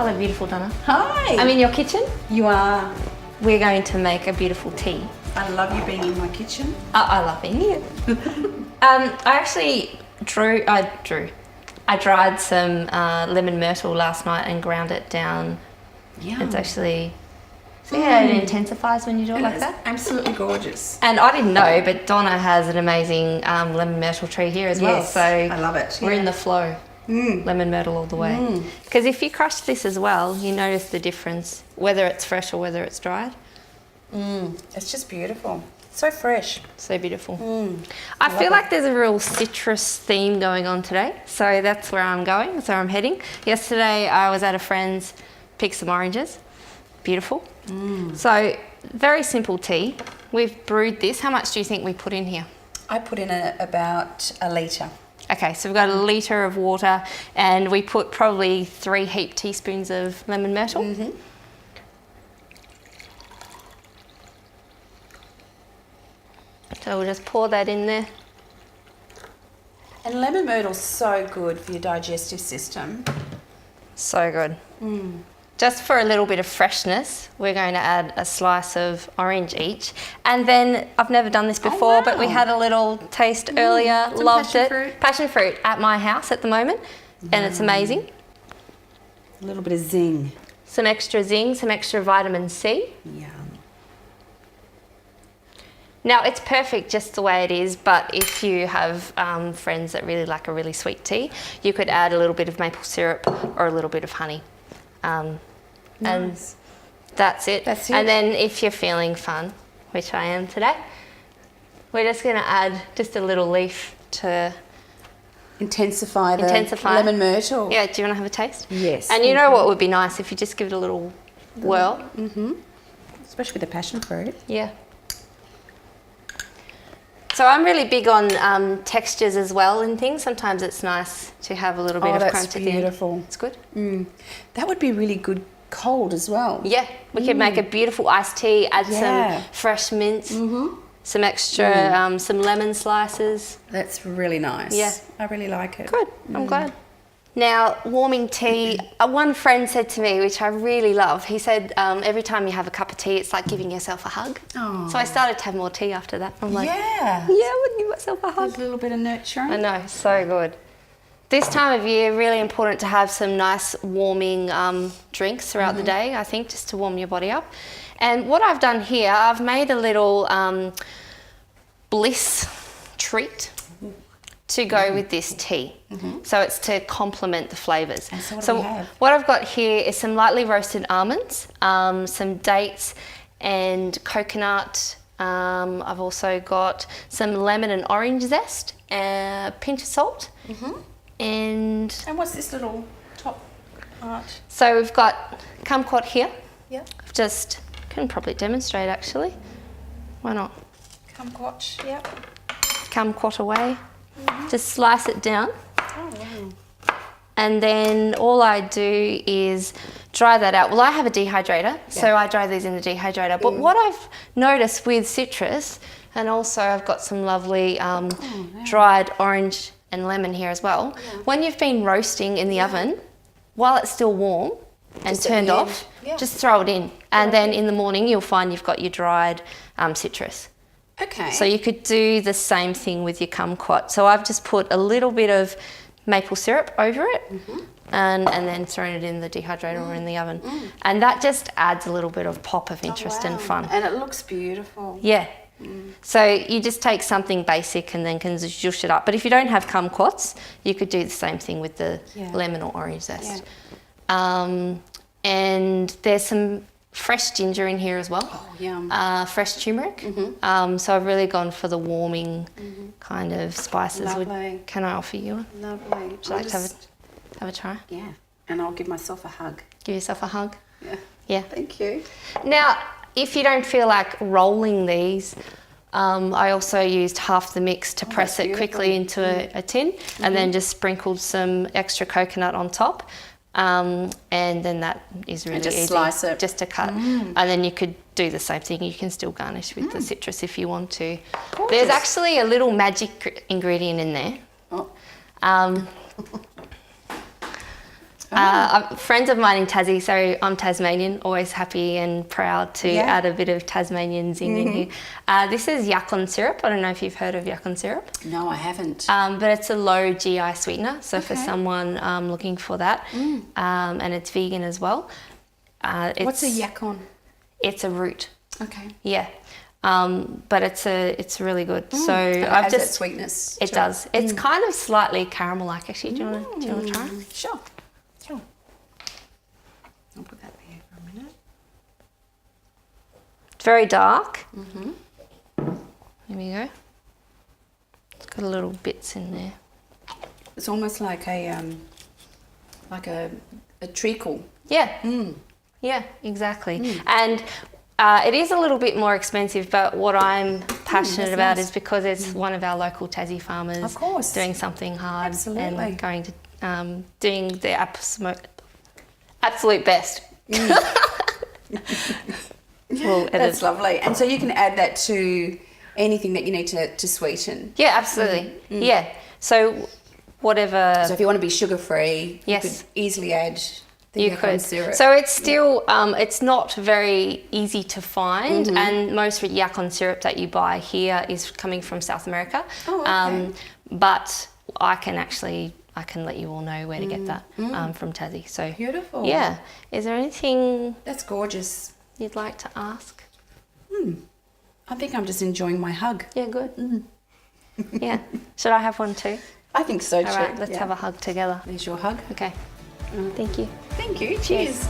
Hello, beautiful Donna. Hi. I'm in your kitchen. You are. We're going to make a beautiful tea. I love you being in my kitchen. I love being here. I actually I dried some lemon myrtle last night and ground it down. Yeah. It's actually, it intensifies when you do it like that. Absolutely gorgeous. And I didn't know, but Donna has an amazing lemon myrtle tree here as well. Yes, So I love it. We're in the flow. Lemon myrtle all the way. Because if you crush this as well, you notice the difference, whether it's fresh or whether it's dried. It's just beautiful. So fresh. So beautiful. I feel like there's a real citrus theme going on today. So that's where I'm going. That's where I'm heading. Yesterday I was at a friend's, picked some oranges. Beautiful. So very simple tea. We've brewed this. How much do you think we put in here? I put in about a litre. Okay, so we've got a litre of water and we put probably 3 heaped teaspoons of lemon myrtle. So we'll just pour that in there. And lemon myrtle's so good for your digestive system. So good. Just for a little bit of freshness, we're going to add a slice of orange each. And then, I've never done this before, but we had a little taste earlier, loved passion it. fruit. Passion fruit at my house at the moment, and it's amazing. A little bit of zing. Some extra zing, some extra vitamin C. Yum. Now, it's perfect just the way it is, but if you have friends that really like a really sweet tea, you could add a little bit of maple syrup or a little bit of honey. And that's it. That's it. And then if you're feeling fun, which I am today, we're just going to add just a little leaf to Intensify the intensify. lemon myrtle. Yeah, do you want to have a taste? Yes. And you know what would be nice if you just give it a little whirl? Especially with the passion fruit. Yeah. So I'm really big on textures as well and things. Sometimes it's nice to have a little bit of crunch at the end. Beautiful. It's good. That would be really good cold as well. Yeah, we could make a beautiful iced tea, add Yeah. some fresh mint, some extra, some lemon slices. That's really nice. Yeah. I really like it. Good, I'm glad. Now, warming tea, one friend said to me, which I really love, he said, every time you have a cup of tea, it's like giving yourself a hug. Oh. So I started to have more tea after that. I'm like, Yeah. I would give myself a hug. There's a little bit of nurturing. I know, so good. This time of year, really important to have some nice warming drinks throughout the day, I think, just to warm your body up. And what I've done here, I've made a little bliss treat to go with this tea. So it's to complement the flavours. And so what do we have? What I've got here is some lightly roasted almonds, some dates and coconut. I've also got some lemon and orange zest, a pinch of salt. And what's this little top part? so we've got kumquat here. Yeah. I've just, can probably demonstrate actually. Why not? Kumquat. Yep. Kumquat away. Just slice it down. Oh, wow. And then all I do is dry that out. Well, I have a dehydrator, so I dry these in the dehydrator. But what I've noticed with citrus, and also I've got some lovely dried orange and lemon here as well. When you've been roasting in the oven, while it's still warm and Just at turned the off, end. just throw it in. And then in the morning, you'll find you've got your dried citrus. Okay. So you could do the same thing with your kumquat. So I've just put a little bit of maple syrup over it and then thrown it in the dehydrator or in the oven. And that just adds a little bit of pop of interest and fun. And it looks beautiful. Yeah. So you just take something basic and then can zhoosh it up. But if you don't have kumquats, you could do the same thing with the lemon or orange zest. And there's some fresh ginger in here as well. Oh, yum. Fresh turmeric. So I've really gone for the warming kind of spices. Lovely. Can I offer you one? Lovely. Would you like to have a try? Yeah. And I'll give myself a hug. Give yourself a hug. Yeah. Yeah. Thank you. Now, if you don't feel like rolling these, I also used half the mix to press it quickly into a tin and then just sprinkled some extra coconut on top. And then that is really just easy. slice it. Just to cut. And then you could do the same thing. You can still garnish with the citrus if you want to. Gorgeous. There's actually a little magic ingredient in there. Oh. Friends of mine in Tassie, so I'm Tasmanian, always happy and proud to add a bit of Tasmanian zing in here. This is yacon syrup. I don't know if you've heard of yacon syrup. No, I haven't. But it's a low GI sweetener, so for someone looking for that, and it's vegan as well. What's a yacon? It's a root. Okay. Yeah. But it's really good. So I've just that sweetness. It does. It's kind of slightly caramel-like actually. Do you want to try? Sure. I'll put that there for a minute. It's very dark. There we go. It's got a little bits in there. It's almost like a treacle. Yeah. Yeah, exactly. And it is a little bit more expensive, but what I'm passionate about is because it's one of our local Tassie farmers, of course, doing something hard and going to doing the absolute best. That's lovely. And so you can add that to anything that you need to sweeten. Yeah, absolutely. Yeah. So whatever. So if you want to be sugar-free, you could easily add the yacon syrup. So it's still, it's not very easy to find, and most yacon syrup that you buy here is coming from South America. Oh, okay. But I can let you all know where to get that from Tassie. So beautiful. Yeah. Is there anything that's gorgeous you'd like to ask? I think I'm just enjoying my hug. Yeah, good. Yeah. Should I have one too? I think so too. All right, let's have a hug together. There's your hug. Okay. Thank you. Thank you. Cheers.